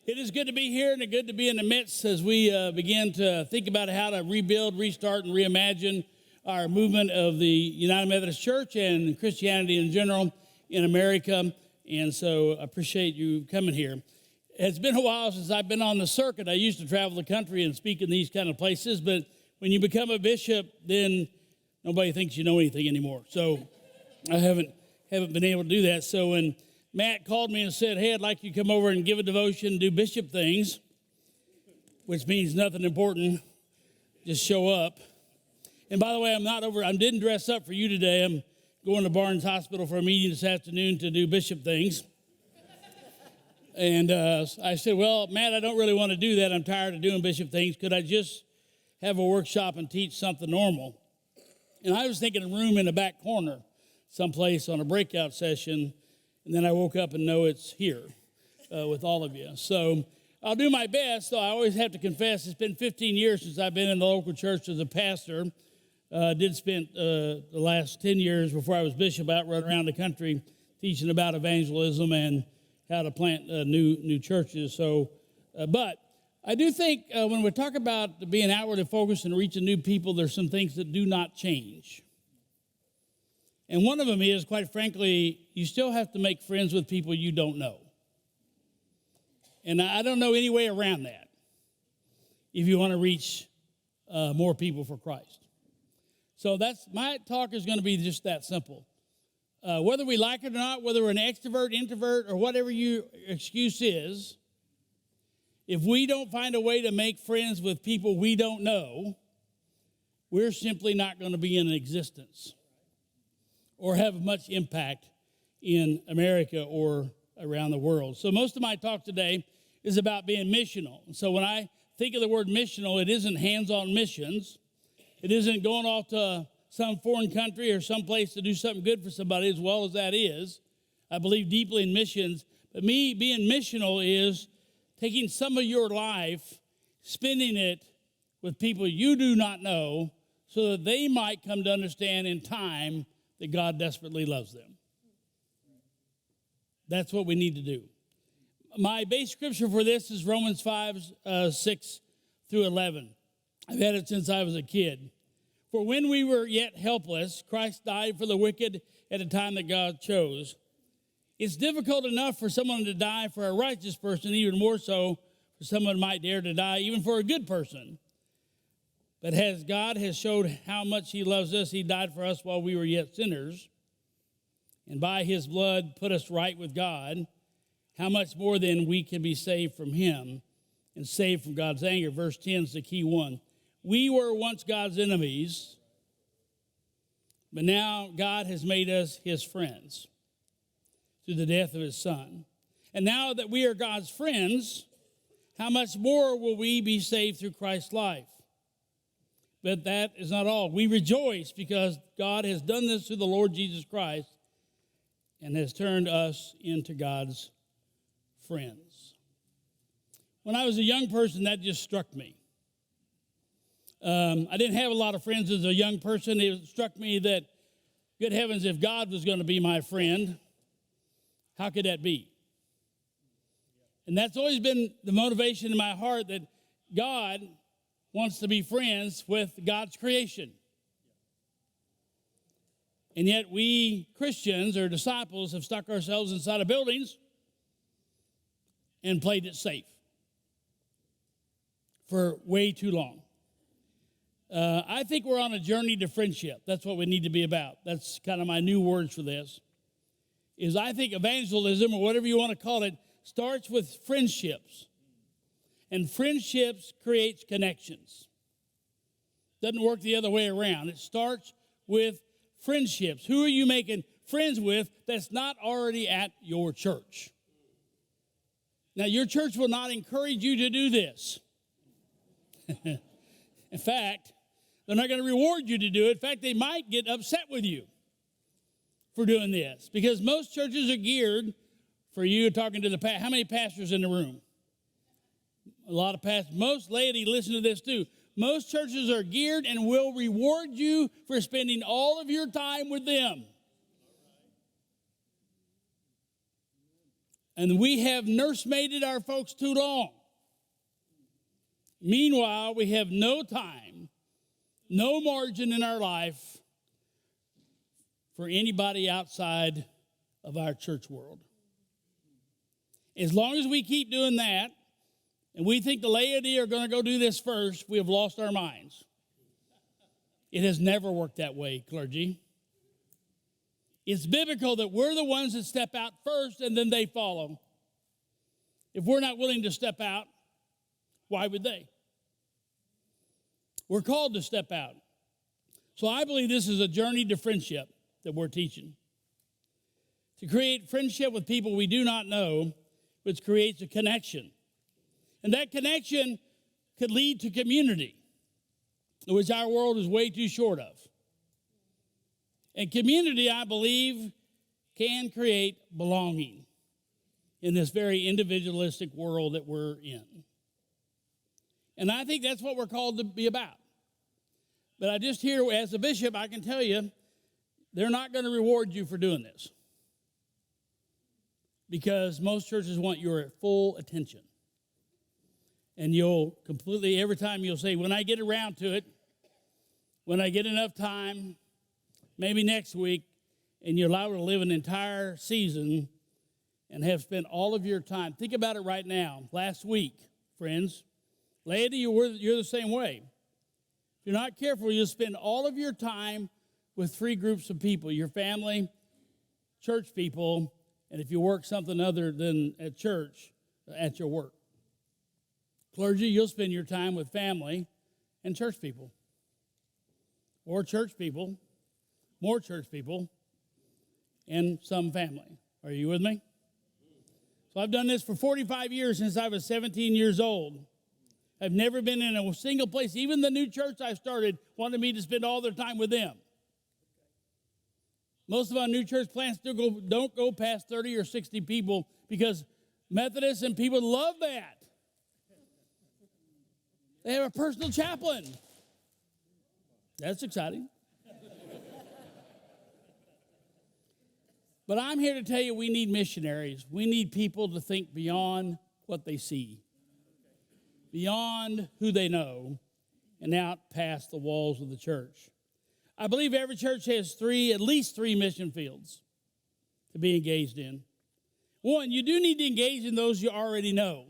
It is good to be here and good to be in the midst as we begin to think about how to rebuild, restart, and reimagine our movement of the United Methodist Church and Christianity in general in America. And so I appreciate you coming here. It's been a while since I've been on the circuit. I used to travel the country and speak in these kind of places, but when you become a bishop, then nobody thinks you know anything anymore. So I haven't been able to do that. So when Matt called me and said, hey, I'd like you to come over and give a devotion, do bishop things, which means nothing important, just show up. And by the way, I didn't dress up for you today. I'm going to Barnes Hospital for a meeting this afternoon to do bishop things. And I said, well, Matt, I don't really want to do that. I'm tired of doing bishop things. Could I just have a workshop and teach something normal? And I was thinking a room in the back corner, someplace on a breakout session. And then I woke up and know it's here with all of you. So I'll do my best, though I always have to confess it's been 15 years since I've been in the local church as a pastor. Did spend the last 10 years before I was bishop out running around the country teaching about evangelism and how to plant new churches. So, but I do think when we talk about being outwardly focused and reaching new people, there's some things that do not change. And one of them is, quite frankly, you still have to make friends with people you don't know. And I don't know any way around that if you want to reach more people for Christ. So my talk is going to be just that simple. Whether we like it or not, whether we're an extrovert, introvert, or whatever your excuse is, if we don't find a way to make friends with people we don't know, we're simply not going to be in existence or have much impact in America or around the world. So most of my talk today is about being missional. So when I think of the word missional, it isn't hands-on missions. It isn't going off to some foreign country or someplace to do something good for somebody, as well as that is. I believe deeply in missions. But me being missional is taking some of your life, spending it with people you do not know so that they might come to understand in time that God desperately loves them. That's what we need to do. My base scripture for this is Romans 5, 6 through 11. I've had it since I was a kid. For when we were yet helpless, Christ died for the wicked at a time that God chose. It's difficult enough for someone to die for a righteous person, even more so for someone who might dare to die, even for a good person. But as God has showed how much he loves us, he died for us while we were yet sinners, and by his blood put us right with God. How much more then we can be saved from him and saved from God's anger. Verse 10 is the key one. We were once God's enemies, but now God has made us his friends through the death of his son. And now that we are God's friends, how much more will we be saved through Christ's life? But that is not all. We rejoice because God has done this through the Lord Jesus Christ and has turned us into God's friends. When I was a young person, that just struck me. I didn't have a lot of friends as a young person. It struck me that, good heavens, if God was going to be my friend, how could that be? And that's always been the motivation in my heart, that God wants to be friends with God's creation. And yet we Christians or disciples have stuck ourselves inside of buildings and played it safe for way too long. I think we're on a journey to friendship. That's what we need to be about. That's kind of my new words for this. Is I think evangelism, or whatever you want to call it, starts with friendships. And friendships creates connections. Doesn't work the other way around. It starts with friendships. Who are you making friends with that's not already at your church? Now, your church will not encourage you to do this. In fact, they're not going to reward you to do it. In fact, they might get upset with you for doing this, because most churches are geared for you talking to the pastor. How many pastors in the room? A lot of pastors. Most laity listen to this too. Most churches are geared and will reward you for spending all of your time with them. And we have nursemaided our folks too long. Meanwhile, we have no time, no margin in our life for anybody outside of our church world. As long as we keep doing that, and we think the laity are going to go do this first, we have lost our minds. It has never worked that way, clergy. It's biblical that we're the ones that step out first and then they follow. If we're not willing to step out, why would they? We're called to step out. So I believe this is a journey to friendship that we're teaching. To create friendship with people we do not know, which creates a connection. And that connection could lead to community, which our world is way too short of. And community, I believe, can create belonging in this very individualistic world that we're in. And I think that's what we're called to be about. But I just hear, as a bishop, I can tell you, they're not going to reward you for doing this. Because most churches want your full attention. And you'll completely, every time you'll say, when I get around to it, when I get enough time, maybe next week, and you're allowed to live an entire season and have spent all of your time. Think about it right now. Last week, friends, laity, you're the same way. If you're not careful, you'll spend all of your time with three groups of people: your family, church people, and if you work something other than at church, at your work. Clergy, you'll spend your time with family and church people. Or church people, more church people, and some family. Are you with me? So I've done this for 45 years since I was 17 years old. I've never been in a single place. Even the new church I started wanted me to spend all their time with them. Most of our new church plants don't go past 30 or 60 people because Methodists and people love that. They have a personal chaplain. That's exciting. But I'm here to tell you we need missionaries. We need people to think beyond what they see, beyond who they know, and out past the walls of the church. I believe every church has at least three mission fields to be engaged in. One, you do need to engage in those you already know.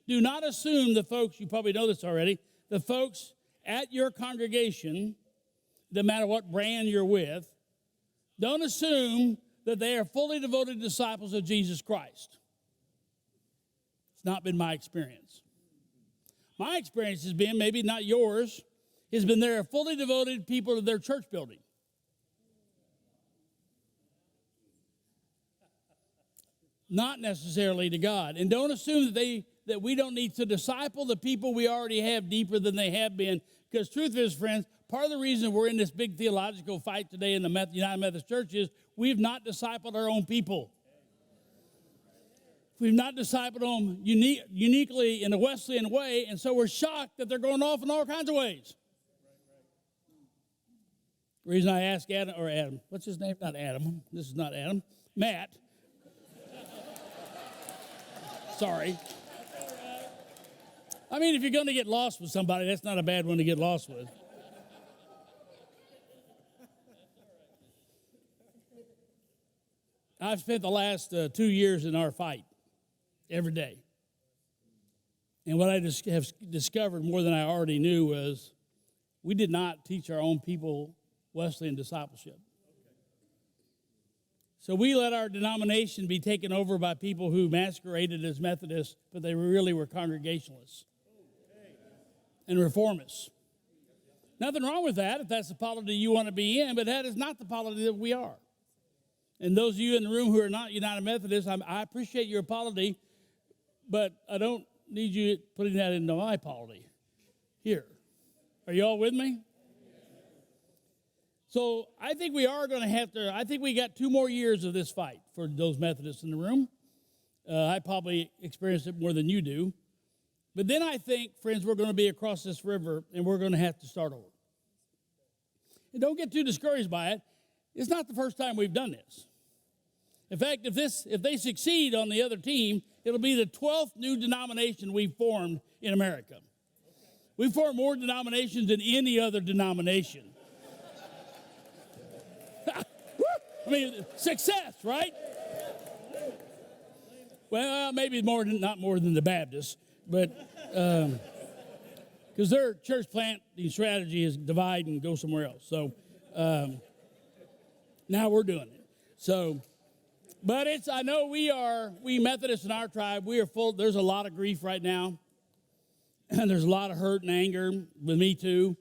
Do not assume the folks, you probably know this already, the folks at your congregation, no matter what brand you're with, don't assume that they are fully devoted disciples of Jesus Christ. It's not been my experience. My experience has been, maybe not yours, has been they're fully devoted people to their church building. Not necessarily to God. And don't assume that we don't need to disciple the people we already have deeper than they have been. Because truth is, friends, part of the reason we're in this big theological fight today in the United Methodist Church is we've not discipled our own people. We've not discipled them uniquely in a Wesleyan way, and so we're shocked that they're going off in all kinds of ways. The reason I asked Adam, what's his name? Not Adam. This is not Adam. Matt. Sorry. I mean, if you're going to get lost with somebody, that's not a bad one to get lost with. I've spent the last 2 years in our fight every day. And what I just have discovered more than I already knew was we did not teach our own people Wesleyan discipleship. So we let our denomination be taken over by people who masqueraded as Methodists, but they really were Congregationalists and Reformists. Nothing wrong with that if that's the polity you want to be in, but that is not the polity that we are. And those of you in the room who are not United Methodists, I appreciate your polity, but I don't need you putting that into my polity here. Are you all with me? So I think we are going to have to, I think we got 2 more years of this fight for those Methodists in the room. I probably experienced it more than you do. But then I think, friends, we're going to be across this river and we're going to have to start over. And don't get too discouraged by it. It's not the first time we've done this. In fact, if they succeed on the other team, it'll be the 12th new denomination we've formed in America. We've formed more denominations than any other denomination. I mean, success, right? Well, maybe not more than the Baptists, but because their church planting strategy is divide and go somewhere else. So now we're doing it. So, but I know we Methodists in our tribe, we are full. There's a lot of grief right now, and there's a lot of hurt and anger with me too,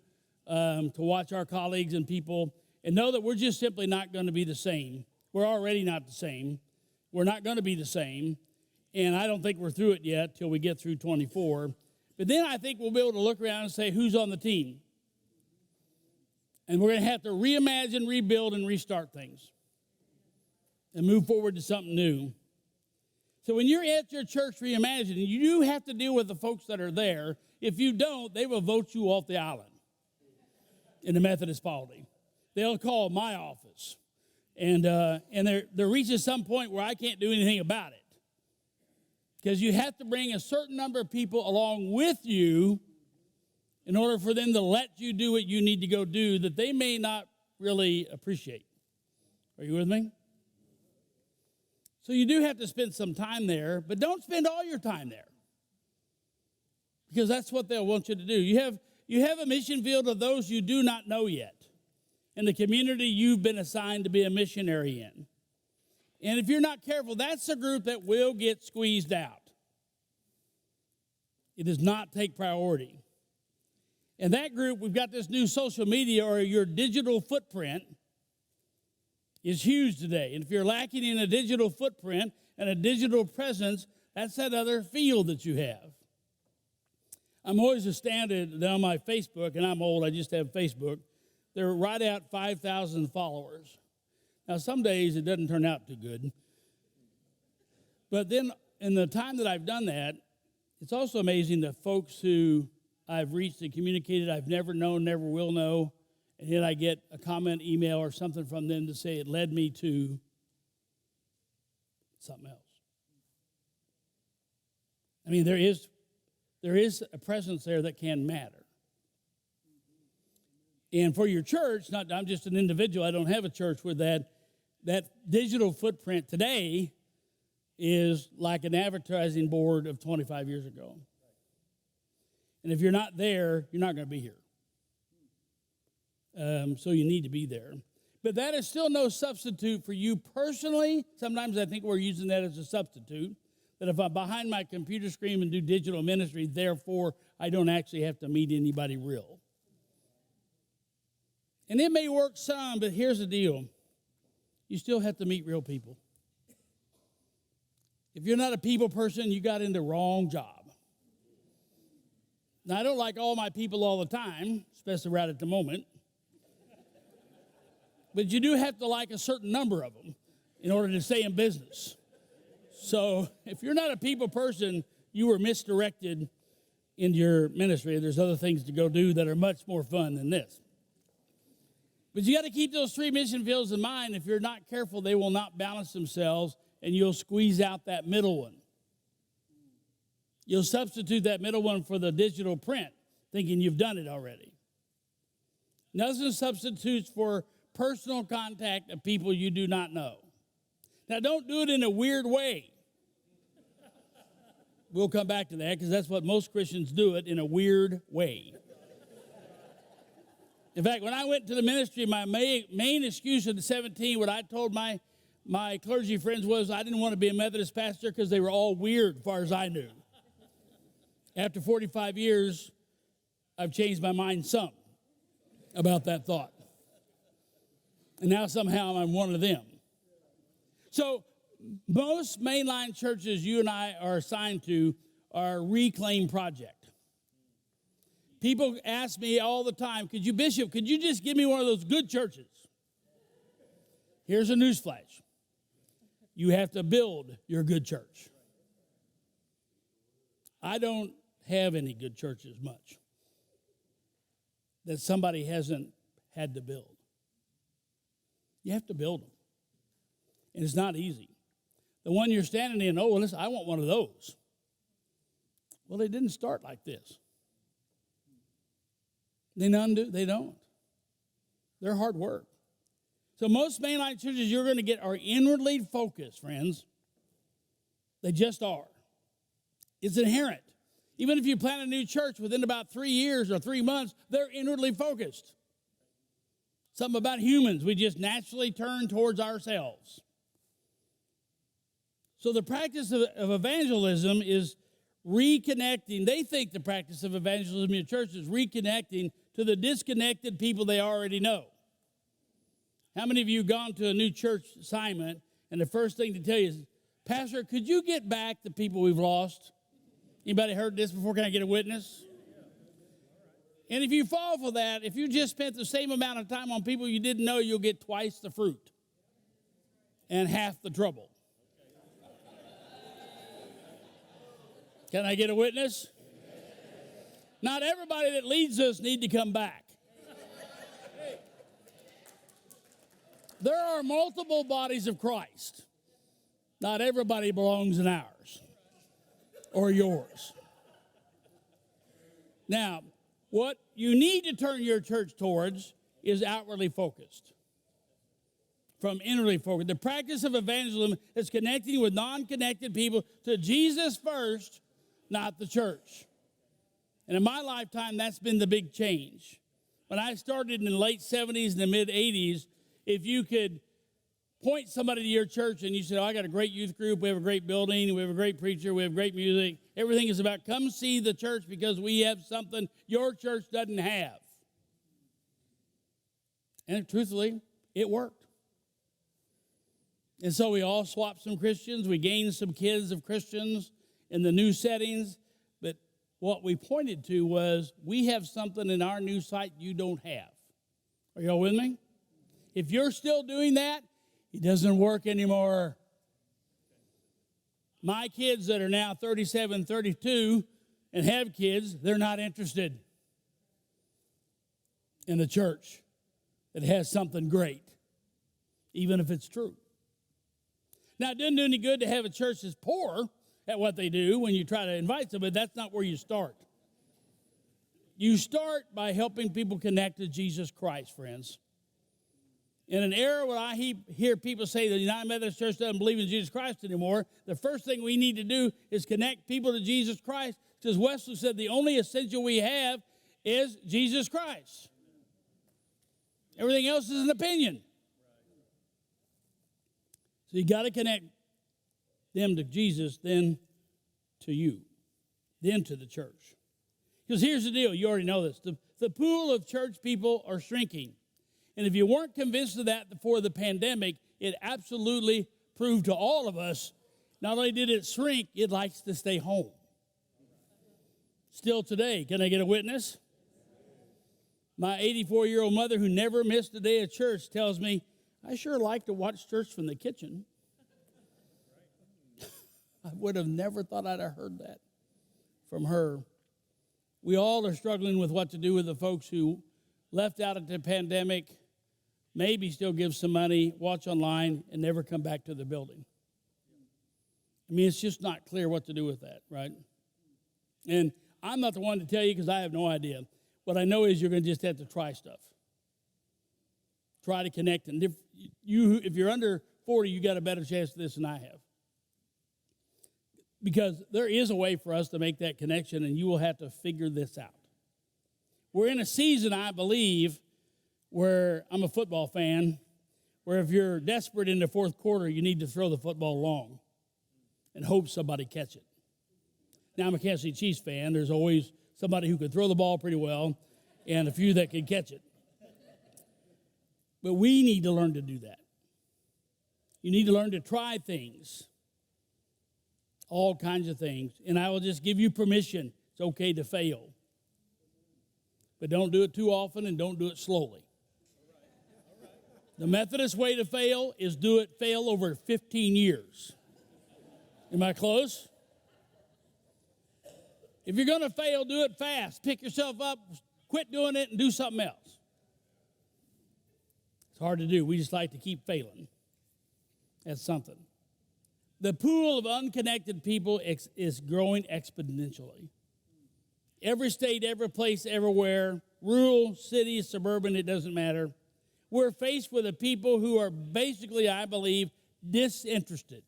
to watch our colleagues and people and know that we're just simply not going to be the same. We're already not the same. We're not going to be the same. And I don't think we're through it yet till we get through 24. But then I think we'll be able to look around and say, who's on the team? And we're going to have to reimagine, rebuild, and restart things and move forward to something new. So when you're at your church reimagining, you do have to deal with the folks that are there. If you don't, they will vote you off the island in the Methodist polity. They'll call my office. And there reaches some point where I can't do anything about it. Because you have to bring a certain number of people along with you in order for them to let you do what you need to go do that they may not really appreciate. Are you with me? So you do have to spend some time there, but don't spend all your time there. Because that's what they'll want you to do. You have a mission field of those you do not know yet in the community you've been assigned to be a missionary in. And if you're not careful, that's a group that will get squeezed out. It does not take priority. And that group, we've got this new social media or your digital footprint is huge today. And if you're lacking in a digital footprint and a digital presence, that's that other field that you have. I'm always astounded on my Facebook, and I'm old, I just have Facebook. They're right at 5,000 followers. Now, some days it doesn't turn out too good. But then in the time that I've done that, it's also amazing the folks who I've reached and communicated I've never known, never will know, and yet I get a comment, email, or something from them to say it led me to something else. I mean, there is a presence there that can matter. And for your church, I'm just an individual, I don't have a church where that digital footprint today is like an advertising board of 25 years ago. And if you're not there, you're not going to be here. So you need to be there. But that is still no substitute for you personally. Sometimes I think we're using that as a substitute. That if I'm behind my computer screen and do digital ministry, therefore I don't actually have to meet anybody real. And it may work some, but here's the deal. You still have to meet real people. If you're not a people person, you got in the wrong job. Now, I don't like all my people all the time, especially right at the moment. But you do have to like a certain number of them in order to stay in business. So if you're not a people person, you were misdirected in your ministry. There's other things to go do that are much more fun than this. But you got to keep those three mission fields in mind. If you're not careful, they will not balance themselves, and you'll squeeze out that middle one. You'll substitute that middle one for the digital print, thinking you've done it already. Nothing substitutes for personal contact of people you do not know. Now, don't do it in a weird way. We'll come back to that because that's what most Christians do it, in a weird way. In fact, when I went to the ministry, my main excuse at 17, what I told my clergy friends was I didn't want to be a Methodist pastor because they were all weird as far as I knew. After 45 years, I've changed my mind some about that thought. And now somehow I'm one of them. So most mainline churches you and I are assigned to are a reclaim project. People ask me all the time, could you just give me one of those good churches? Here's a newsflash. You have to build your good church. I don't have any good churches much that somebody hasn't had to build. You have to build them. And it's not easy. The one you're standing in, oh, well, listen, I want one of those. Well, they didn't start like this. None do. They don't. They're hard work. So most mainline churches you're going to get are inwardly focused, friends. They just are. It's inherent. Even if you plant a new church within about 3 years or 3 months, they're inwardly focused. Something about humans, we just naturally turn towards ourselves. So the practice of evangelism is reconnecting. They think the practice of evangelism in church is reconnecting to the disconnected people they already know. How many of you have gone to a new church assignment and the first thing to tell you is, Pastor, could you get back the people we've lost? Anybody heard this before? Can I get a witness? And if you fall for that, if you just spent the same amount of time on people you didn't know, you'll get twice the fruit and half the trouble. Can I get a witness? Not everybody that leads us need to come back. There are multiple bodies of Christ. Not everybody belongs in ours or yours. Now, what you need to turn your church towards is outwardly focused from inwardly focused. The practice of evangelism is connecting with non-connected people to Jesus first, not the church. And in my lifetime, that's been the big change. When I started in the late 70s and the mid 80s, if you could point somebody to your church and you said, oh, I got a great youth group, we have a great building, we have a great preacher, we have great music, everything is about come see the church because we have something your church doesn't have. And truthfully, it worked. And so we all swapped some Christians, we gained some kids of Christians in the new settings, but what we pointed to was we have something in our new site you don't have. Are y'all with me? If you're still doing that, it doesn't work anymore. My kids that are now 37, 32 and have kids, they're not interested in a church that has something great, even if it's true. Now, it doesn't do any good to have a church that's poor at what they do when you try to invite them, but that's not where you start. You start by helping people connect to Jesus Christ, friends. In an era where I hear people say the United Methodist Church doesn't believe in Jesus Christ anymore, the first thing we need to do is connect people to Jesus Christ, because Wesley said the only essential we have is Jesus Christ. Everything else is an opinion. So you got to connect them to Jesus, then to you, then to the church. Because here's the deal, you already know this. The pool of church people are shrinking. And if you weren't convinced of that before the pandemic, it absolutely proved to all of us, not only did it shrink, it likes to stay home. Still today, can I get a witness? My 84-year-old mother, who never missed a day of church, tells me, I sure like to watch church from the kitchen. I would have never thought I'd have heard that from her. We all are struggling with what to do with the folks who left out of the pandemic, maybe still give some money, watch online, and never come back to the building. I mean, it's just not clear what to do with that, right? And I'm not the one to tell you because I have no idea. What I know is you're going to just have to try stuff. Try to connect. And if you're under 40, you got a better chance of this than I have. Because there is a way for us to make that connection, and you will have to figure this out. We're in a season, I believe, where I'm a football fan, where if you're desperate in the fourth quarter, you need to throw the football long and hope somebody catch it. Now, I'm a Kansas City Chiefs fan. There's always somebody who can throw the ball pretty well and a few that can catch it. But we need to learn to do that. You need to learn to try things, all kinds of things. And I will just give you permission. It's okay to fail. But don't do it too often and don't do it slowly. The Methodist way to fail is fail over 15 years. Am I close? If you're going to fail, do it fast. Pick yourself up, quit doing it, and do something else. It's hard to do. We just like to keep failing at something. The pool of unconnected people is growing exponentially. Every state, every place, everywhere, rural, city, suburban, it doesn't matter. We're faced with a people who are basically, I believe, disinterested.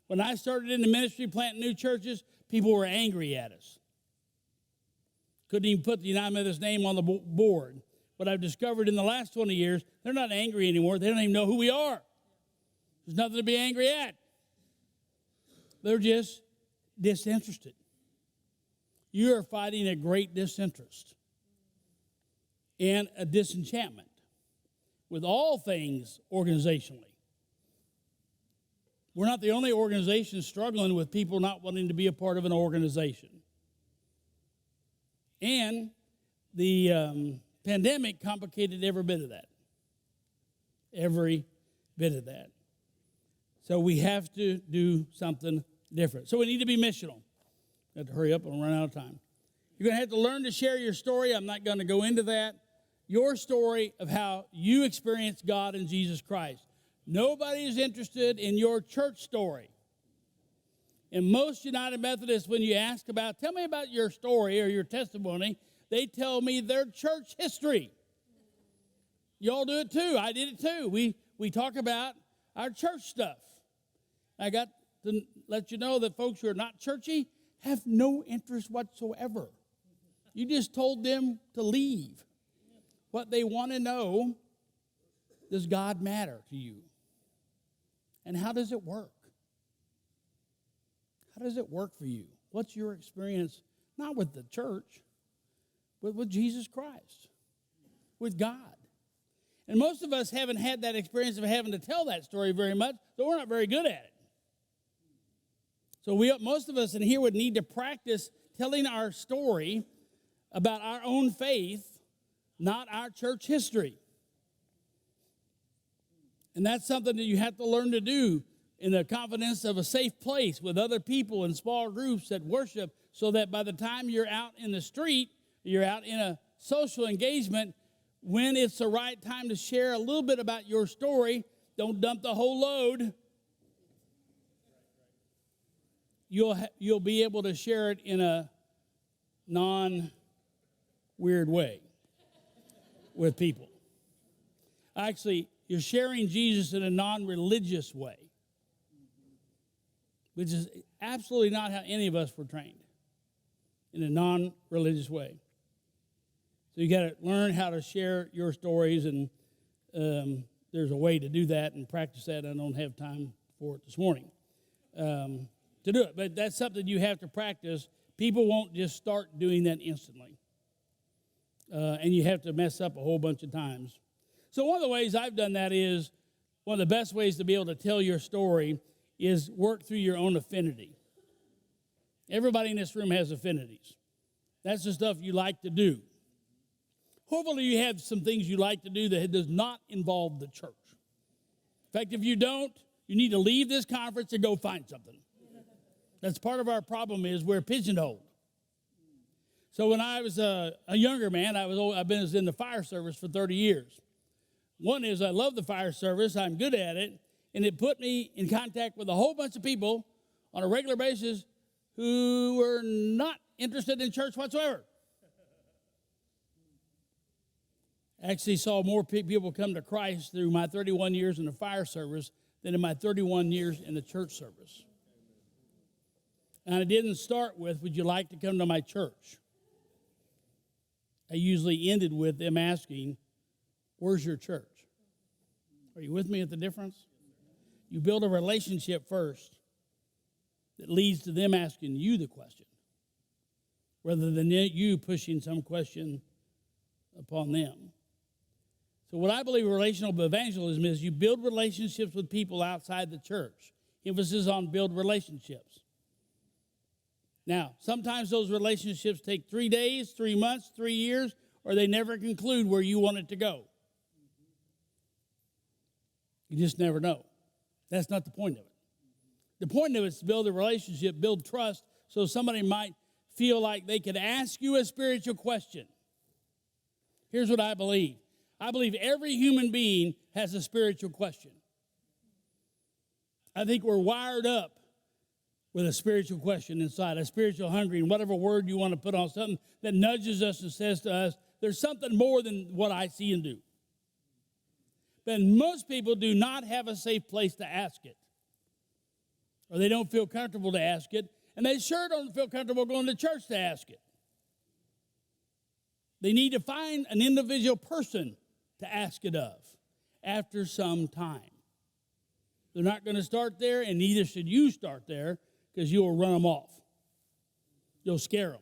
When I started in the ministry planting new churches, people were angry at us. Couldn't even put the United Methodist name on the board. But I've discovered in the last 20 years, they're not angry anymore. They don't even know who we are. There's nothing to be angry at. They're just disinterested. You are fighting a great disinterest and a disenchantment with all things organizationally. We're not the only organization struggling with people not wanting to be a part of an organization. And the pandemic complicated every bit of that. Every bit of that. So we have to do something different. So we need to be missional. I have to hurry up and run out of time. You're going to have to learn to share your story. I'm not going to go into that. Your story of how you experienced God and Jesus Christ. Nobody is interested in your church story. And most United Methodists, when you ask about, tell me about your story or your testimony, they tell me their church history. Y'all do it too. I did it too. We talk about our church stuff. I got to let you know that folks who are not churchy have no interest whatsoever. You just told them to leave. What they want to know, does God matter to you? And how does it work? How does it work for you? What's your experience, not with the church, but with Jesus Christ, with God? And most of us haven't had that experience of having to tell that story very much, so we're not very good at it. So most of us in here would need to practice telling our story about our own faith, not our church history. And that's something that you have to learn to do in the confidence of a safe place with other people in small groups that worship, so that by the time you're out in the street, you're out in a social engagement, when it's the right time to share a little bit about your story, don't dump the whole load. You'll be able to share it in a non-weird way with people. Actually, you're sharing Jesus in a non-religious way, which is absolutely not how any of us were trained, in a non-religious way. So you got to learn how to share your stories, and there's a way to do that and practice that. I don't have time for it this morning to do it, but that's something you have to practice. People won't just start doing that instantly, and you have to mess up a whole bunch of times. So one of the ways I've done that is, one of the best ways to be able to tell your story is work through your own affinity. Everybody in this room has affinities. That's the stuff you like to do. Hopefully you have some things you like to do that does not involve the church. In fact, if you don't, you need to leave this conference and go find something. That's part of our problem, is we're pigeonholed. So when I was a younger man, I've been in the fire service for 30 years. One is I love the fire service. I'm good at it. And it put me in contact with a whole bunch of people on a regular basis who were not interested in church whatsoever. I actually saw more people come to Christ through my 31 years in the fire service than in my 31 years in the church service. And I didn't start with, would you like to come to my church? I usually ended with them asking, where's your church? Are you with me at the difference? You build a relationship first that leads to them asking you the question, rather than you pushing some question upon them. So what I believe relational evangelism is, you build relationships with people outside the church. Emphasis on build relationships. Now, sometimes those relationships take 3 days, 3 months, 3 years, or they never conclude where you want it to go. You just never know. That's not the point of it. The point of it is to build a relationship, build trust, so somebody might feel like they could ask you a spiritual question. Here's what I believe. I believe every human being has a spiritual question. I think we're wired up with a spiritual question inside, a spiritual hungry, and whatever word you want to put on something that nudges us and says to us, there's something more than what I see and do. But most people do not have a safe place to ask it, or they don't feel comfortable to ask it, and they sure don't feel comfortable going to church to ask it. They need to find an individual person to ask it of after some time. They're not going to start there, and neither should you start there, because you will run them off. You'll scare them.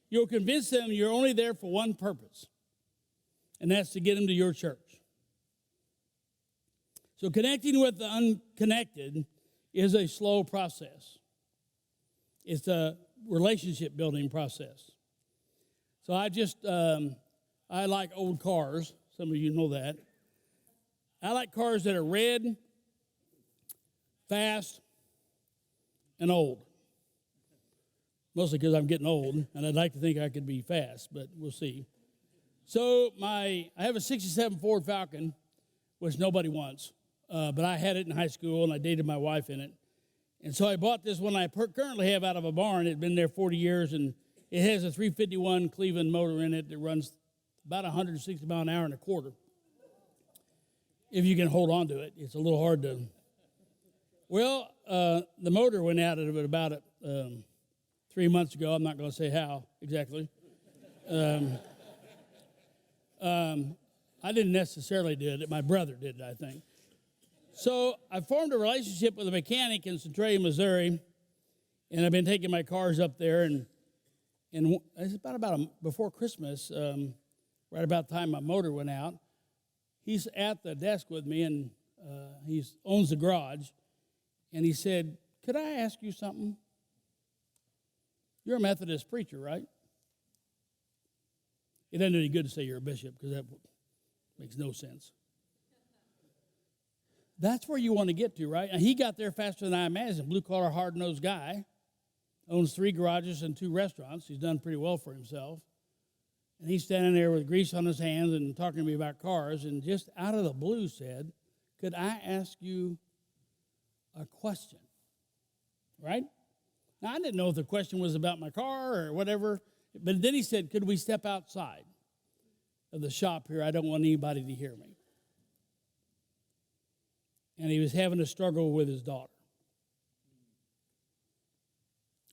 You'll convince them you're only there for one purpose, and that's to get them to your church. So connecting with the unconnected is a slow process. It's a relationship building process. So I like old cars. Some of you know that. I like cars that are red, fast, and old. Mostly because I'm getting old, and I'd like to think I could be fast, but we'll see. So I have a 67 Ford Falcon, which nobody wants, but I had it in high school, and I dated my wife in it. And so I bought this one I currently have out of a barn. It's been there 40 years, and it has a 351 Cleveland motor in it that runs about 160 miles an hour and a quarter. If you can hold on to it. It's a little hard to. Well, the motor went out at about 3 months ago. I'm not going to say how exactly. I didn't necessarily do it. My brother did it, I think. So I formed a relationship with a mechanic in Centralia, Missouri, and I've been taking my cars up there. And it's before Christmas, right about the time my motor went out. He's at the desk with me, and he owns the garage. And he said, "Could I ask you something? You're a Methodist preacher, right?" It doesn't do any good to say you're a bishop, because that makes no sense. That's where you want to get to, right? And he got there faster than I imagined. Blue-collar, hard-nosed guy. Owns 3 garages and 2 restaurants. He's done pretty well for himself. And he's standing there with grease on his hands and talking to me about cars, and just out of the blue said, "Could I ask you a question?" Right? Now, I didn't know if the question was about my car or whatever, but then he said, "Could we step outside of the shop here? I don't want anybody to hear me." And he was having a struggle with his daughter.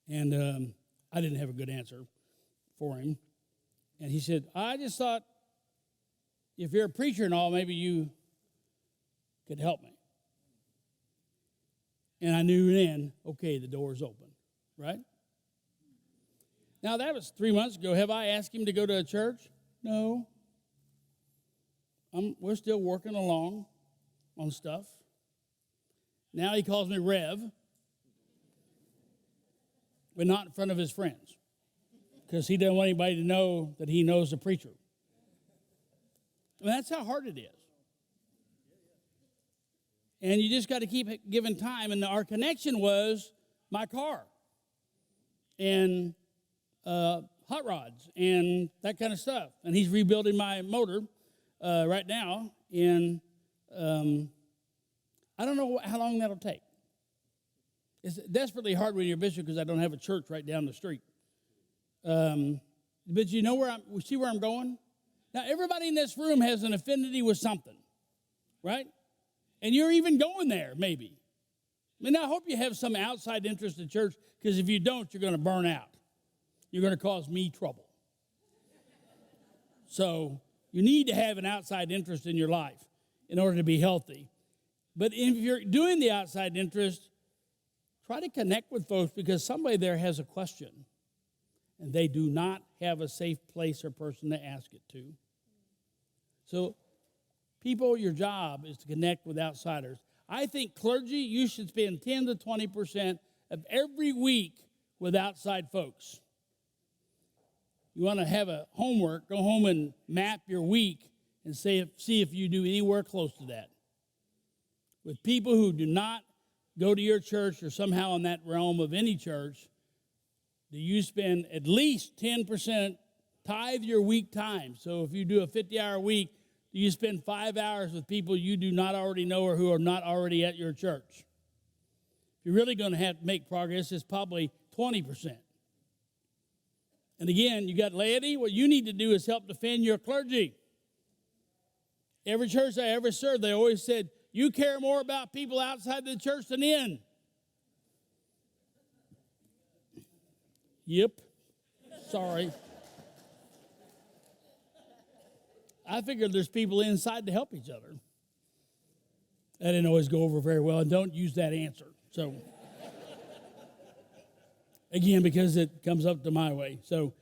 And I didn't have a good answer for him. And he said, "I just thought, if you're a preacher and all, maybe you could help me." And I knew then, okay, the door's open, right? Now, that was 3 months ago. Have I asked him to go to a church? No. We're still working along on stuff. Now he calls me Rev, but not in front of his friends, because he doesn't want anybody to know that he knows the preacher. I mean, that's how hard it is. And you just got to keep giving time. And our connection was my car and hot rods and that kind of stuff. And he's rebuilding my motor right now. And I don't know how long that'll take. It's desperately hard when you're a bishop, because I don't have a church right down the street. But you know see where I'm going? Now, everybody in this room has an affinity with something, right? And you're even going there, maybe. I mean, I hope you have some outside interest in church, because if you don't, you're going to burn out. You're going to cause me trouble. So you need to have an outside interest in your life in order to be healthy. But if you're doing the outside interest, try to connect with folks, because somebody there has a question, and they do not have a safe place or person to ask it to. So, people, your job is to connect with outsiders. I think clergy, you should spend 10 to 20% of every week with outside folks. You want to have a homework, go home and map your week and see if you do anywhere close to that. With people who do not go to your church or somehow in that realm of any church, do you spend at least 10%, tithe your week time? So if you do a 50-hour week, do you spend 5 hours with people you do not already know or who are not already at your church? If you're really going to have to make progress, it's probably 20%. And again, you got laity. What you need to do is help defend your clergy. Every church I ever served, they always said, you care more about people outside the church than in. Yep. Sorry. I figured there's people inside to help each other. That didn't always go over very well, and don't use that answer. So, again, because it comes up to my way. So,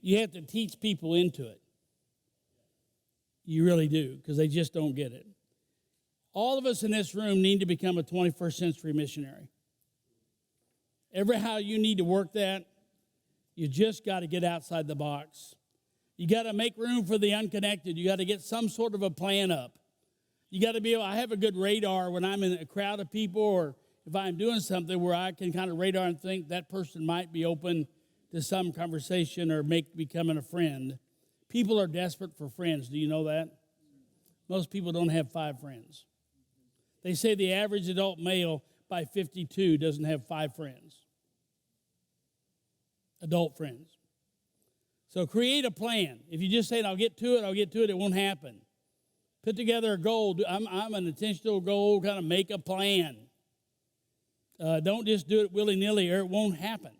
you have to teach people into it. You really do, because they just don't get it. All of us in this room need to become a 21st century missionary. How you need to work that, you just got to get outside the box. You got to make room for the unconnected. You got to get some sort of a plan up. You got to be able, I have a good radar when I'm in a crowd of people, or if I'm doing something where I can kind of radar and think that person might be open to some conversation or becoming a friend. People are desperate for friends. Do you know that? Most people don't have 5 friends. They say the average adult male by 52 doesn't have 5 friends. Adult friends. So create a plan. If you just say, I'll get to it, it won't happen. Put together a goal. I'm an intentional goal, kind of make a plan. Don't just do it willy-nilly or it won't happen.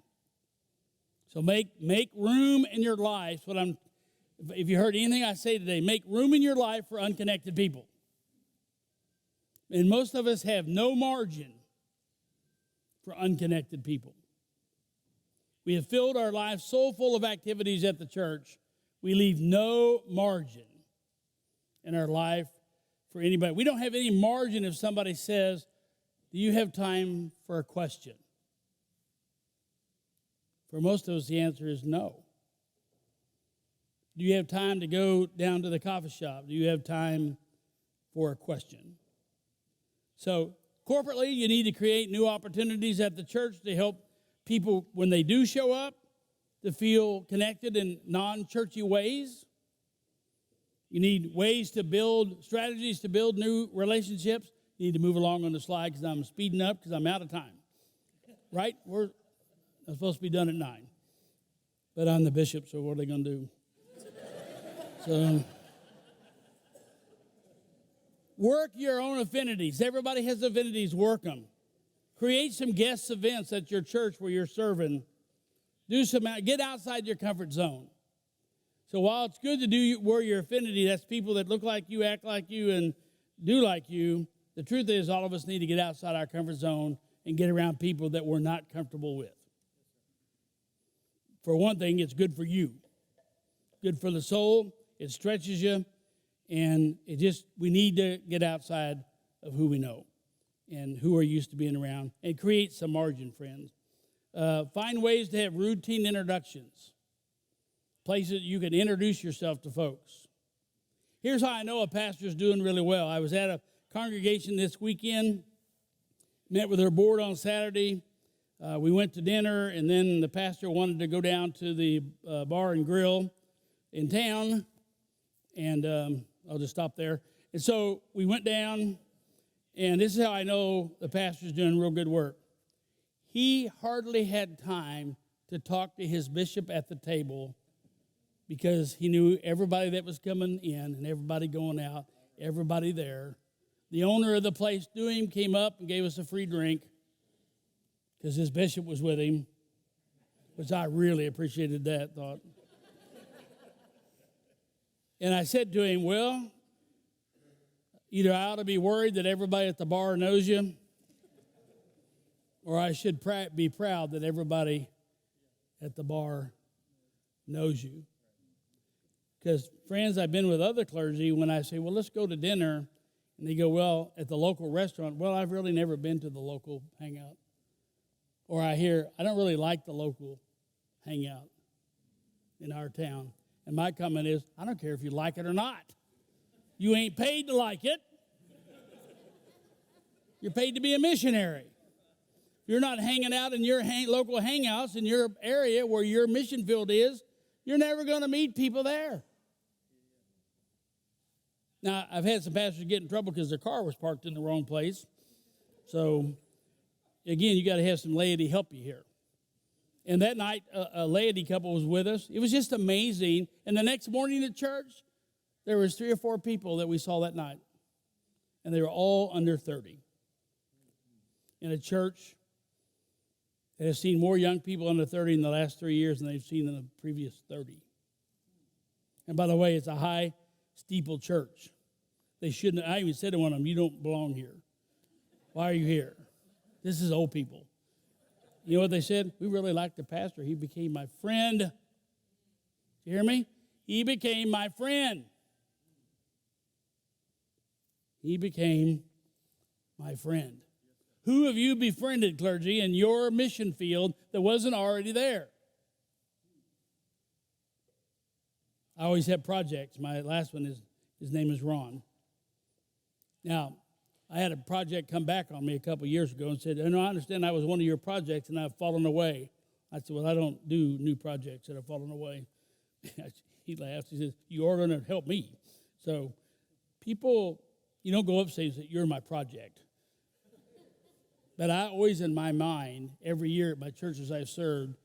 So make room in your life. If you heard anything I say today, make room in your life for unconnected people. And most of us have no margin for unconnected people. We have filled our lives so full of activities at the church, we leave no margin in our life for anybody. We don't have any margin if somebody says, do you have time for a question? For most of us, the answer is no. Do you have time to go down to the coffee shop? Do you have time for a question? So corporately, you need to create new opportunities at the church to help people, when they do show up, to feel connected in non-churchy ways. You need strategies to build new relationships. You need to move along on the slide because I'm speeding up because I'm out of time. Right? I'm supposed to be done at 9. But I'm the bishop, so what are they going to do? So, work your own affinities. Everybody has affinities. Work them. Create some guest events at your church where you're serving. Get outside your comfort zone. So while it's good to wear your affinity, that's people that look like you, act like you, and do like you, the truth is all of us need to get outside our comfort zone and get around people that we're not comfortable with. For one thing, it's good for you. Good for the soul. It stretches you. And we need to get outside of who we know and who are used to being around and create some margin, friends. Find ways to have routine introductions. Places you can introduce yourself to folks. Here's how I know a pastor's doing really well. I was at a congregation this weekend, met with their board on Saturday. We went to dinner, and then the pastor wanted to go down to the bar and grill in town, and I'll just stop there. And so we went down, and this is how I know the pastor's doing real good work. He hardly had time to talk to his bishop at the table because he knew everybody that was coming in and everybody going out, everybody there. The owner of the place knew him, came up and gave us a free drink because his bishop was with him, which I really appreciated that thought. And I said to him, well, either I ought to be worried that everybody at the bar knows you, or I should be proud that everybody at the bar knows you. Because, friends, I've been with other clergy when I say, well, let's go to dinner, and they go, well, at the local restaurant. Well, I've really never been to the local hangout. Or I hear, I don't really like the local hangout in our town. And my comment is, I don't care if you like it or not. You ain't paid to like it. You're paid to be a missionary. If you're not hanging out in your local hangouts in your area where your mission field is, you're never going to meet people there. Now, I've had some pastors get in trouble because their car was parked in the wrong place. So, again, you got to have some laity help you here. And that night, a laity couple was with us. It was just amazing. And the next morning at church, there was 3 or 4 people that we saw that night. And they were all under 30. In a church that has seen more young people under 30 in the last 3 years than they've seen in the previous 30. And by the way, it's a high steeple church. They shouldn't. I even said to one of them, "You don't belong here. Why are you here? This is old people." You know what they said? "We really like the pastor. He became my friend." You hear me? He became my friend. He became my friend. Who have you befriended, clergy, in your mission field that wasn't already there? I always have projects. My last one his name is Ron. Now, I had a project come back on me a couple years ago and said, "I understand I was one of your projects and I've fallen away." I said, "Well, I don't do new projects that have fallen away." He laughed. He says, "You are going to help me." So people, you don't go up and say, "You're my project." But I always, in my mind, every year at my churches I've served,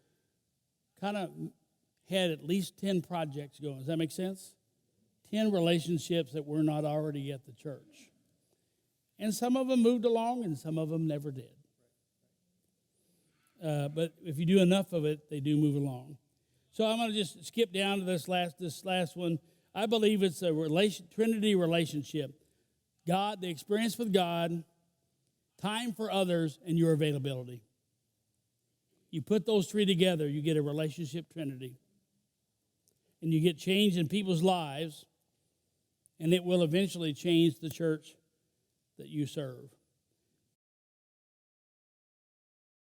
kind of had at least 10 projects going. Does that make sense? 10 relationships that were not already at the church. And some of them moved along and some of them never did. But if you do enough of it, they do move along. So I'm going to just skip down to this last one. I believe it's a Trinity relationship. God, the experience with God, time for others, and your availability. You put those 3 together, you get a relationship Trinity. And you get change in people's lives, and it will eventually change the church that you serve.